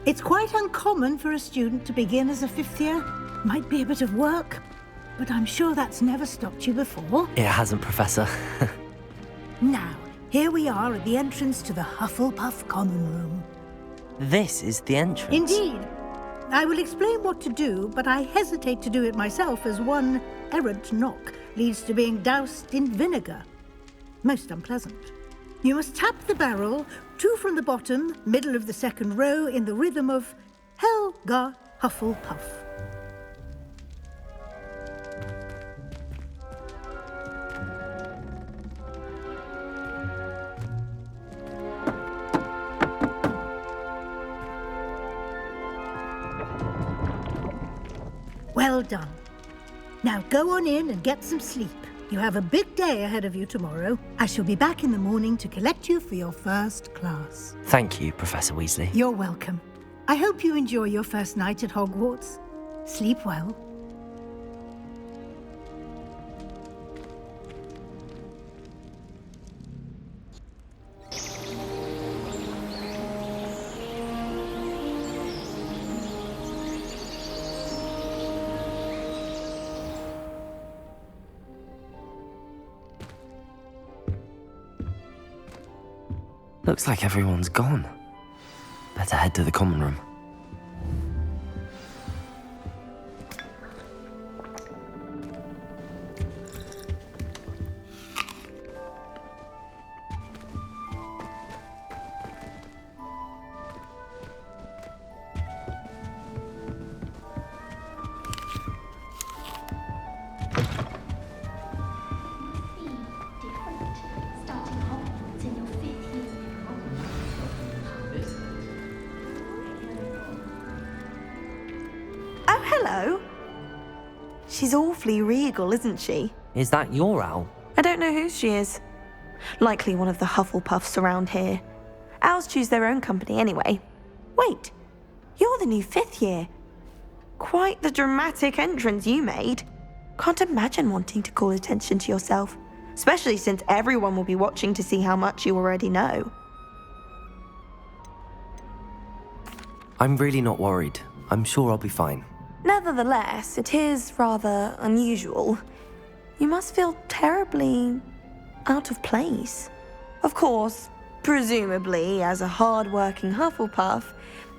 It's quite uncommon for a student to begin as a fifth year. Might be a bit of work, but I'm sure that's never stopped you before. It hasn't, Professor. Now, here we are at the entrance to the Hufflepuff Common Room. This is the entrance? Indeed. I will explain what to do, but I hesitate to do it myself as one errant knock leads to being doused in vinegar. Most unpleasant. You must tap the barrel, 2 from the bottom, middle of the second row, in the rhythm of Helga Hufflepuff. Well done. Now go on in and get some sleep. You have a big day ahead of you tomorrow. I shall be back in the morning to collect you for your first class. Thank you, Professor Weasley. You're welcome. I hope you enjoy your first night at Hogwarts. Sleep well. Looks like everyone's gone. Better head to the common room. Hello. She's awfully regal, isn't she? Is that your owl? I don't know who she is. Likely one of the Hufflepuffs around here. Owls choose their own company anyway. Wait, you're the new 5th year. Quite the dramatic entrance you made. Can't imagine wanting to call attention to yourself, especially since everyone will be watching to see how much you already know. I'm really not worried. I'm sure I'll be fine. Nevertheless, it is rather unusual. You must feel terribly out of place. Of course, presumably, as a hard-working Hufflepuff,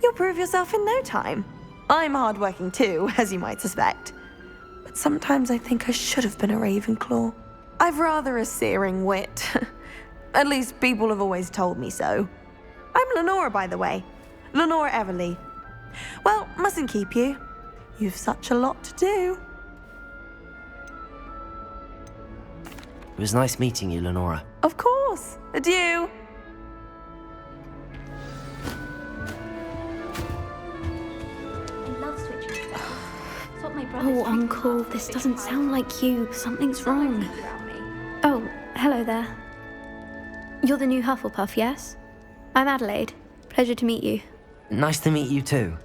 you'll prove yourself in no time. I'm hard-working too, as you might suspect. But sometimes I think I should have been a Ravenclaw. I've rather a searing wit. At least people have always told me so. I'm Lenora, by the way. Lenora Everly. Well, mustn't keep you. You've such a lot to do. It was nice meeting you, Lenora. Of course. Adieu. Oh, Uncle, this doesn't sound like you. Something's wrong. Oh, hello there. You're the new Hufflepuff, yes? I'm Adelaide. Pleasure to meet you. Nice to meet you too.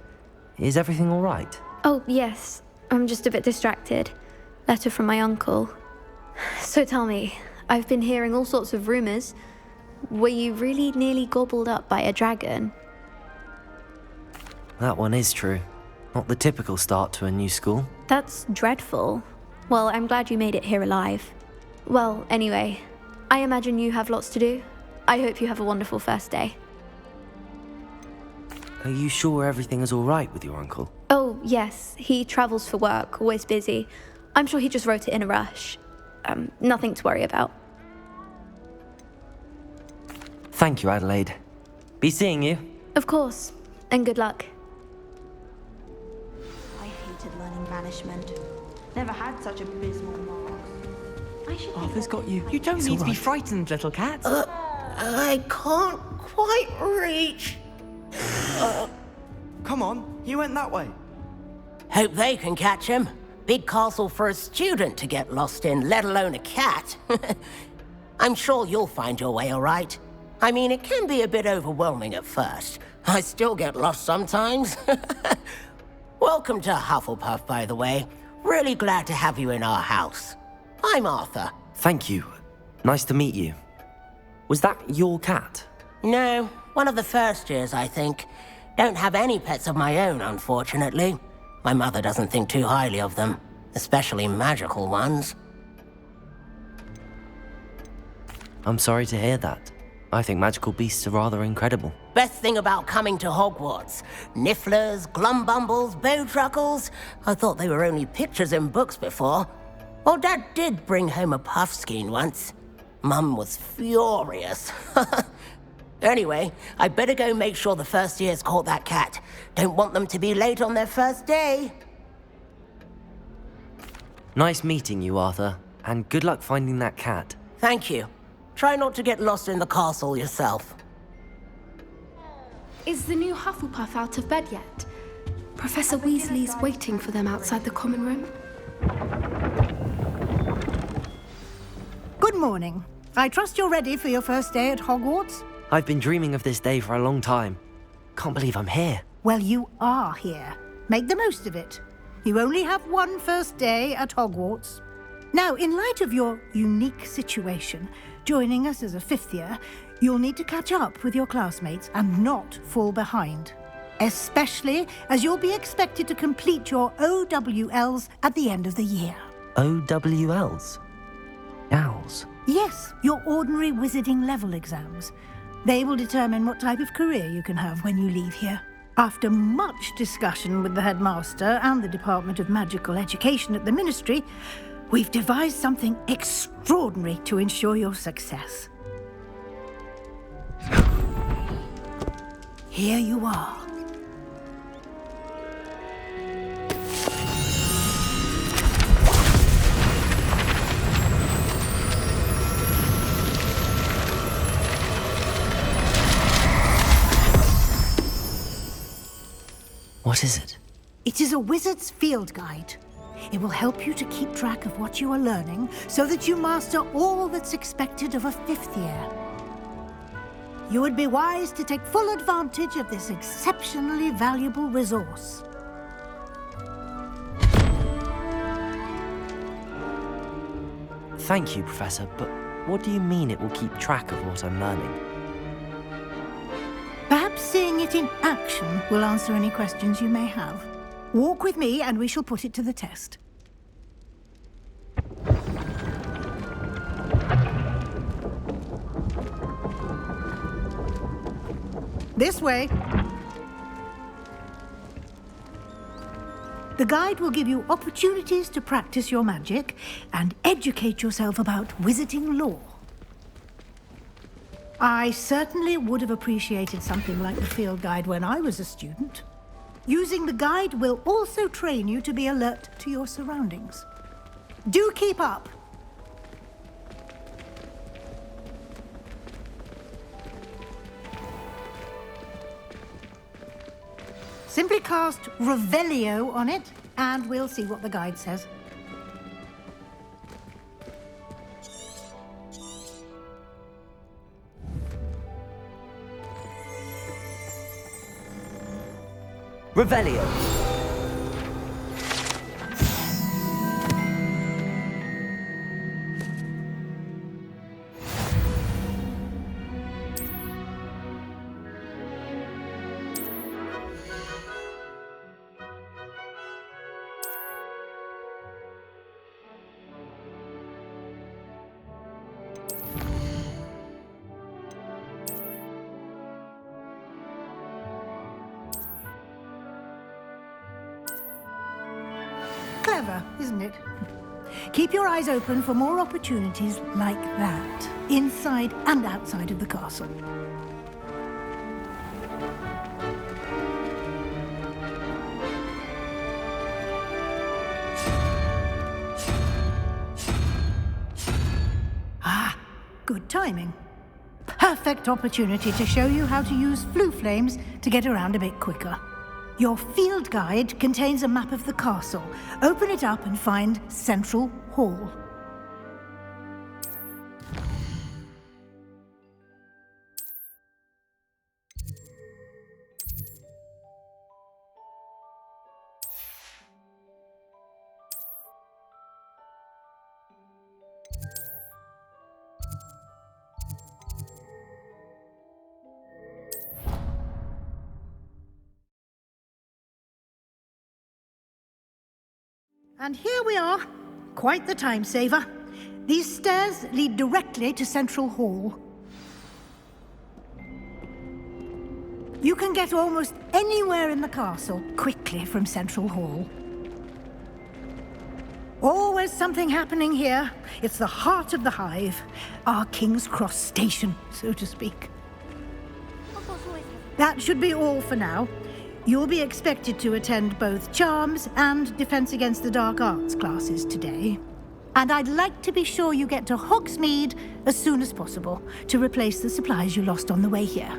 Is everything all right? Oh, yes. I'm just a bit distracted. Letter from my uncle. So tell me, I've been hearing all sorts of rumours. Were you really nearly gobbled up by a dragon? That one is true. Not the typical start to a new school. That's dreadful. Well, I'm glad you made it here alive. Well, anyway, I imagine you have lots to do. I hope you have a wonderful first day. Are you sure everything is all right with your uncle? Oh, yes. He travels for work, always busy. I'm sure he just wrote it in a rush. Nothing to worry about. Thank you, Adelaide. Be seeing you. Of course. And good luck. I hated learning banishment. Never had such abysmal marks. Arthur's got you. You don't need to be frightened, little cat. I can't quite reach. Come on, you went that way. Hope they can catch him. Big castle for a student to get lost in, let alone a cat. I'm sure you'll find your way all right. I mean, it can be a bit overwhelming at first. I still get lost sometimes. Welcome to Hufflepuff, by the way. Really glad to have you in our house. I'm Arthur. Thank you. Nice to meet you. Was that your cat? No, one of the first years, I think. Don't have any pets of my own, unfortunately. My mother doesn't think too highly of them, especially magical ones. I'm sorry to hear that. I think magical beasts are rather incredible. Best thing about coming to Hogwarts. Nifflers, glumbumbles, bowtruckles. I thought they were only pictures in books before. Well, Dad did bring home a puffskein once. Mum was furious. Anyway, I better go make sure the first years caught that cat. Don't want them to be late on their first day. Nice meeting you, Arthur. And good luck finding that cat. Thank you. Try not to get lost in the castle yourself. Is the new Hufflepuff out of bed yet? Professor Weasley's waiting for them outside the common room. Good morning. I trust you're ready for your first day at Hogwarts? I've been dreaming of this day for a long time. Can't believe I'm here. Well, you are here. Make the most of it. You only have one first day at Hogwarts. Now, in light of your unique situation, joining us as a fifth year, you'll need to catch up with your classmates and not fall behind. Especially as you'll be expected to complete your OWLs at the end of the year. OWLs? Owls? Yes, your ordinary wizarding level exams. They will determine what type of career you can have when you leave here. After much discussion with the headmaster and the Department of Magical Education at the Ministry, we've devised something extraordinary to ensure your success. Here you are. What is it? It is a wizard's field guide. It will help you to keep track of what you are learning so that you master all that's expected of a fifth year. You would be wise to take full advantage of this exceptionally valuable resource. Thank you, Professor, but what do you mean it will keep track of what I'm learning? Perhaps seeing it in action will answer any questions you may have. Walk with me and we shall put it to the test. This way. The guide will give you opportunities to practice your magic and educate yourself about wizarding lore. I certainly would have appreciated something like the field guide when I was a student. Using the guide will also train you to be alert to your surroundings. Do keep up! Simply cast Revelio on it, and we'll see what the guide says. Revelio! Clever, isn't it? Keep your eyes open for more opportunities like that, inside and outside of the castle. Ah, good timing. Perfect opportunity to show you how to use flue flames to get around a bit quicker. Your field guide contains a map of the castle. Open it up and find Central Hall. And here we are. Quite the time saver. These stairs lead directly to Central Hall. You can get almost anywhere in the castle quickly from Central Hall. Always something happening here. It's the heart of the Hive. Our King's Cross station, so to speak. That should be all for now. You'll be expected to attend both Charms and Defense Against the Dark Arts classes today. And I'd like to be sure you get to Hogsmeade as soon as possible to replace the supplies you lost on the way here.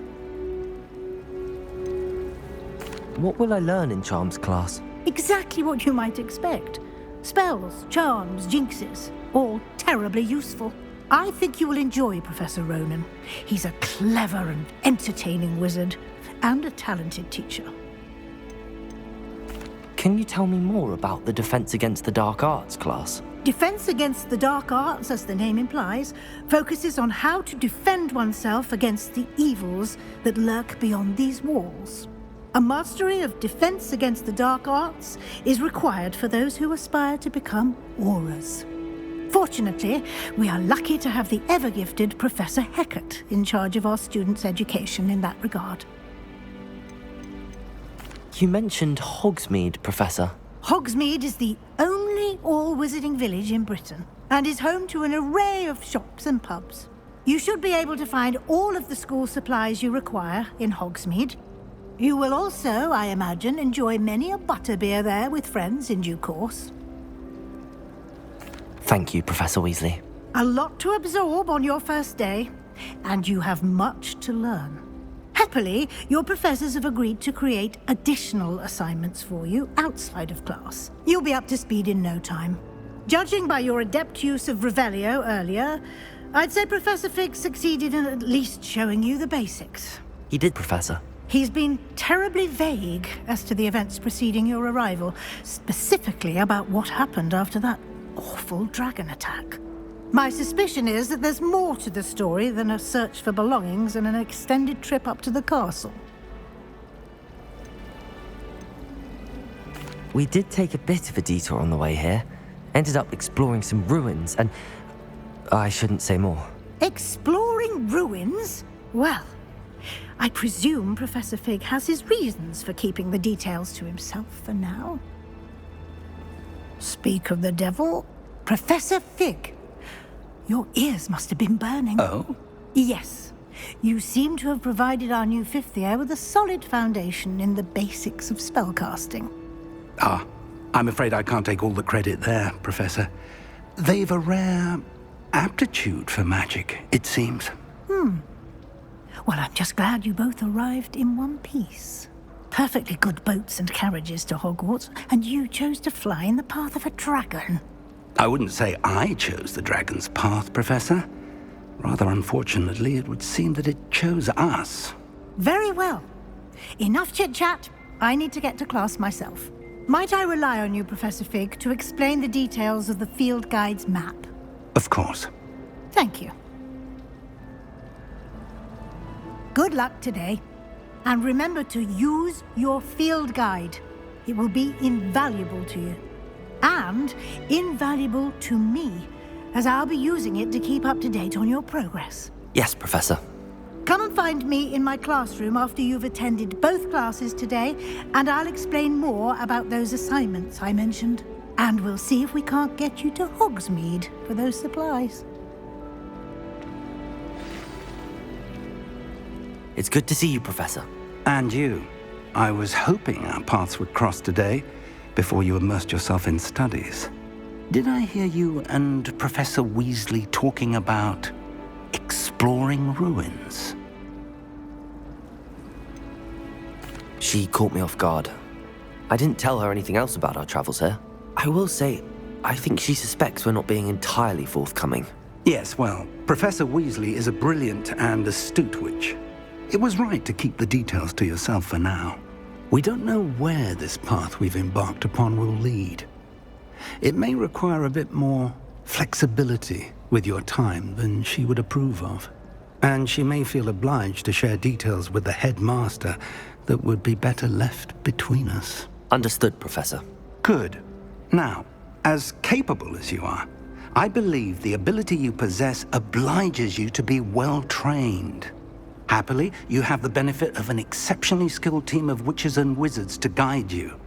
What will I learn in Charms class? Exactly what you might expect. Spells, charms, jinxes, all terribly useful. I think you will enjoy Professor Ronan. He's a clever and entertaining wizard, and a talented teacher. Can you tell me more about the Defense Against the Dark Arts class? Defense Against the Dark Arts, as the name implies, focuses on how to defend oneself against the evils that lurk beyond these walls. A mastery of Defense Against the Dark Arts is required for those who aspire to become Aurors. Fortunately, we are lucky to have the ever-gifted Professor Hecat in charge of our students' education in that regard. You mentioned Hogsmeade, Professor. Hogsmeade is the only all-wizarding village in Britain and is home to an array of shops and pubs. You should be able to find all of the school supplies you require in Hogsmeade. You will also, I imagine, enjoy many a butterbeer there with friends in due course. Thank you, Professor Weasley. A lot to absorb on your first day, and you have much to learn. Happily, your professors have agreed to create additional assignments for you outside of class. You'll be up to speed in no time. Judging by your adept use of Revelio earlier, I'd say Professor Fig succeeded in at least showing you the basics. He did, Professor. He's been terribly vague as to the events preceding your arrival, specifically about what happened after that awful dragon attack. My suspicion is that there's more to the story than a search for belongings and an extended trip up to the castle. We did take a bit of a detour on the way here. Ended up exploring some ruins and... I shouldn't say more. Exploring ruins? Well, I presume Professor Fig has his reasons for keeping the details to himself for now. Speak of the devil, Professor Fig. Your ears must have been burning. Oh? Yes. You seem to have provided our new fifth year with a solid foundation in the basics of spellcasting. Ah, I'm afraid I can't take all the credit there, Professor. They've a rare aptitude for magic, it seems. Well, I'm just glad you both arrived in one piece. Perfectly good boats and carriages to Hogwarts, and you chose to fly in the path of a dragon. I wouldn't say I chose the dragon's path, Professor. Rather unfortunately, it would seem that it chose us. Very well. Enough chit-chat. I need to get to class myself. Might I rely on you, Professor Fig, to explain the details of the field guide's map? Of course. Thank you. Good luck today. And remember to use your field guide. It will be invaluable to you. And invaluable to me, as I'll be using it to keep up to date on your progress. Yes, Professor. Come and find me in my classroom after you've attended both classes today, and I'll explain more about those assignments I mentioned. And we'll see if we can't get you to Hogsmeade for those supplies. It's good to see you, Professor. And you. I was hoping our paths would cross today, before you immersed yourself in studies. Did I hear you and Professor Weasley talking about exploring ruins? She caught me off guard. I didn't tell her anything else about our travels here. I will say, I think she suspects we're not being entirely forthcoming. Yes, well, Professor Weasley is a brilliant and astute witch. It was right to keep the details to yourself for now. We don't know where this path we've embarked upon will lead. It may require a bit more flexibility with your time than she would approve of. And she may feel obliged to share details with the headmaster that would be better left between us. Understood, Professor. Good. Now, As capable as you are, I believe the ability you possess obliges you to be well-trained. Happily, you have the benefit of an exceptionally skilled team of witches and wizards to guide you.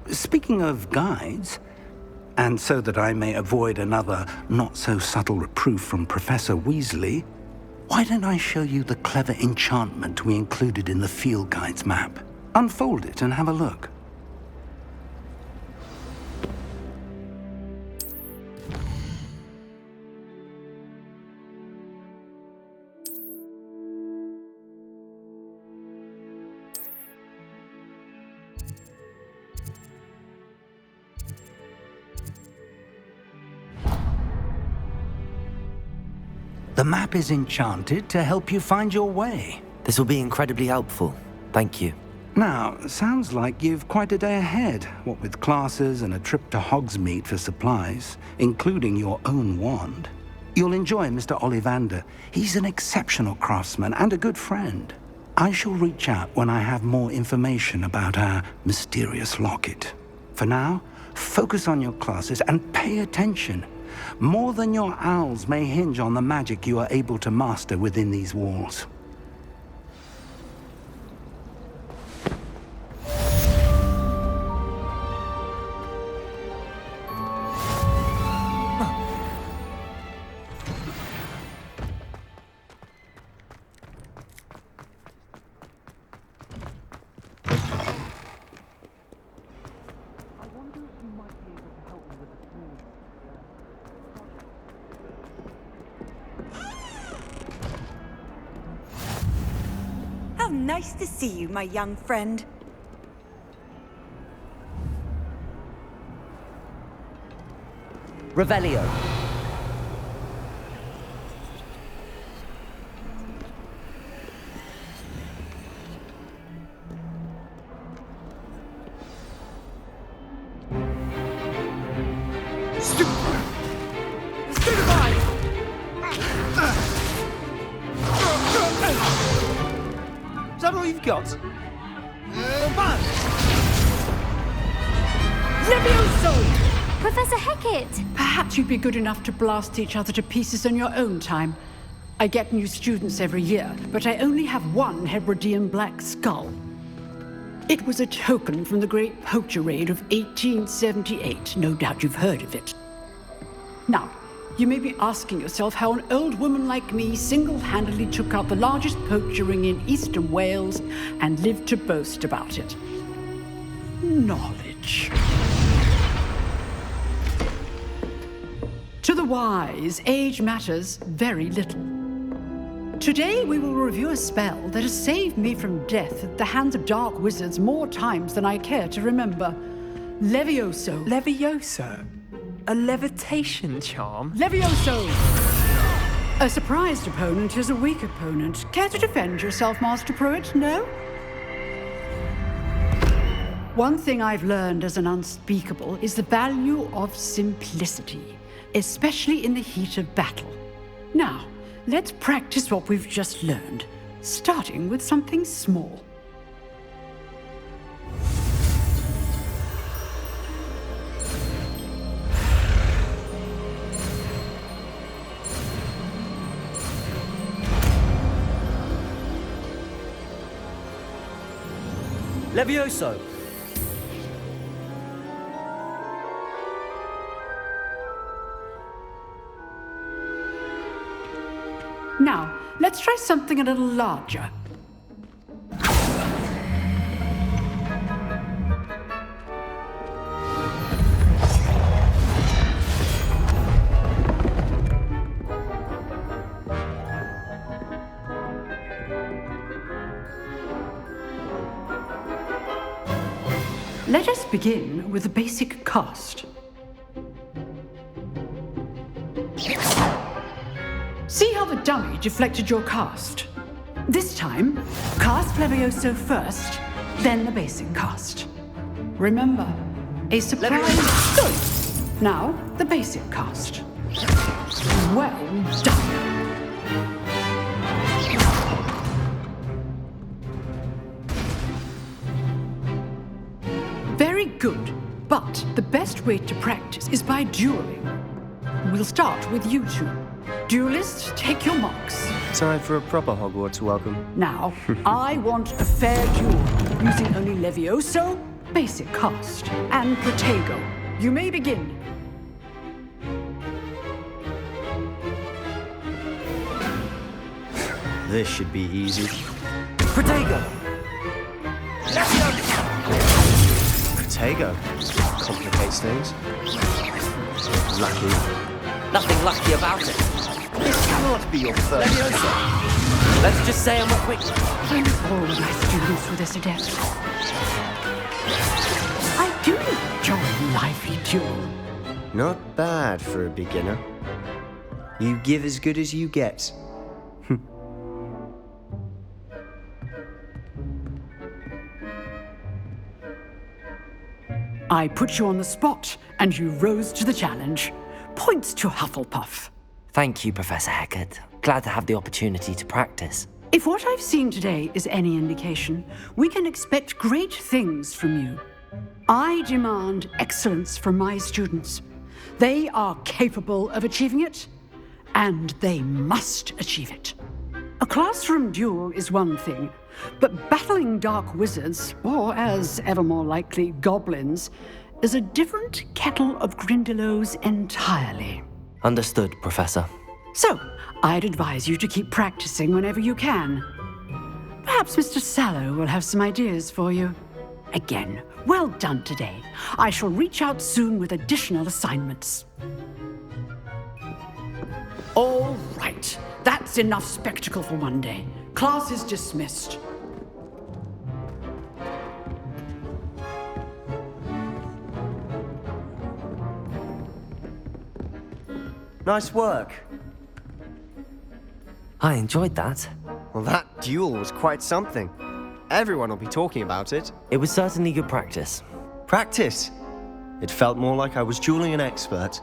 Speaking of guides, and so that I may avoid another not-so-subtle reproof from Professor Weasley, why don't I show you the clever enchantment we included in the field guide's map? Unfold it and have a look. The map is enchanted to help you find your way. This will be incredibly helpful. Thank you. Now, sounds like you've quite a day ahead, what with classes and a trip to Hogsmeade for supplies, including your own wand. You'll enjoy Mr. Ollivander. He's an exceptional craftsman and a good friend. I shall reach out when I have more information about our mysterious locket. For now, focus on your classes and pay attention. More than your owls may hinge on the magic you are able to master within these walls. How nice to see you, my young friend. Revelio. Is that all you've got? Levioso! Professor Hecat! Perhaps you'd be good enough to blast each other to pieces in your own time. I get new students every year, but I only have one Hebridean black skull. It was a token from the Great Poacher Raid of 1878. No doubt you've heard of it. Now, you may be asking yourself how an old woman like me single-handedly took out the largest poacher ring in eastern Wales and lived to boast about it. Knowledge. To the wise, age matters very little. Today we will review a spell that has saved me from death at the hands of dark wizards more times than I care to remember. Levioso. Levioso? A levitation charm? Levioso! A surprised opponent is a weak opponent. Care to defend yourself, Master Pruitt? No? One thing I've learned as an unspeakable is the value of simplicity, especially in the heat of battle. Now, let's practice what we've just learned, starting with something small. Levioso! Now, let's try something a little larger. Let us begin with the basic cast. See how the dummy deflected your cast? This time, cast Levioso first, then the basic cast. Remember, a surprise. Good. Now, the basic cast. Well done. Very good. But the best way to practice is by dueling. We'll start with you two. Duelists, take your marks. Time for a proper Hogwarts welcome. Now, I want a fair duel, using only Levioso, basic cast, and Protego. You may begin. This should be easy. Protego! Protego. Complicates things. Lucky. Nothing lucky about it. This cannot be your first. Levioso! Let's just say I'm a quick... Thanks all the my students for this adept. I do enjoy a lively duel. Not bad for a beginner. You give as good as you get. I put you on the spot, and you rose to the challenge. Points to Hufflepuff. Thank you, Professor Hecat. Glad to have the opportunity to practice. If what I've seen today is any indication, we can expect great things from you. I demand excellence from my students. They are capable of achieving it, and they must achieve it. A classroom duel is one thing, but battling dark wizards, or as ever more likely, goblins, is a different kettle of Grindylows entirely. Understood, Professor. So, I'd advise you to keep practicing whenever you can. Perhaps Mr. Sallow will have some ideas for you. Again, well done today. I shall reach out soon with additional assignments. All right, that's enough spectacle for one day. Class is dismissed. Nice work. I enjoyed that. Well, that duel was quite something. Everyone will be talking about it. It was certainly good practice. Practice? It felt more like I was dueling an expert.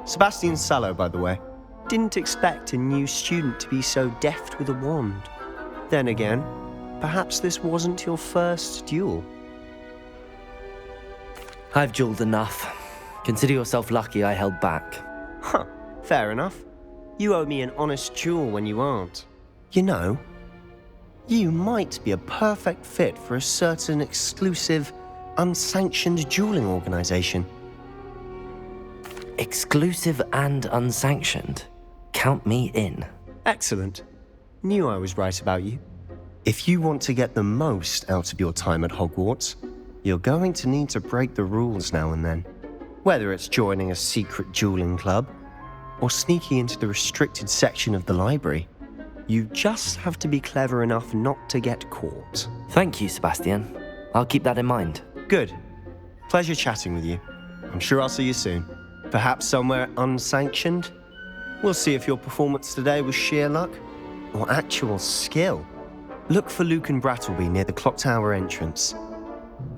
Sebastian Sallow, by the way. Didn't expect a new student to be so deft with a wand. Then again, perhaps this wasn't your first duel. I've dueled enough. Consider yourself lucky I held back. Huh, fair enough. You owe me an honest duel when you aren't. You know, you might be a perfect fit for a certain exclusive, unsanctioned dueling organization. Exclusive and unsanctioned? Count me in. Excellent. Knew I was right about you. If you want to get the most out of your time at Hogwarts, you're going to need to break the rules now and then. Whether it's joining a secret dueling club, or sneaking into the restricted section of the library, you just have to be clever enough not to get caught. Thank you, Sebastian. I'll keep that in mind. Good. Pleasure chatting with you. I'm sure I'll see you soon. Perhaps somewhere unsanctioned? We'll see if your performance today was sheer luck or actual skill. Look for Luke and Brattleby near the clock tower entrance,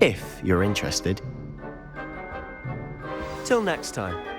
if you're interested. Till next time.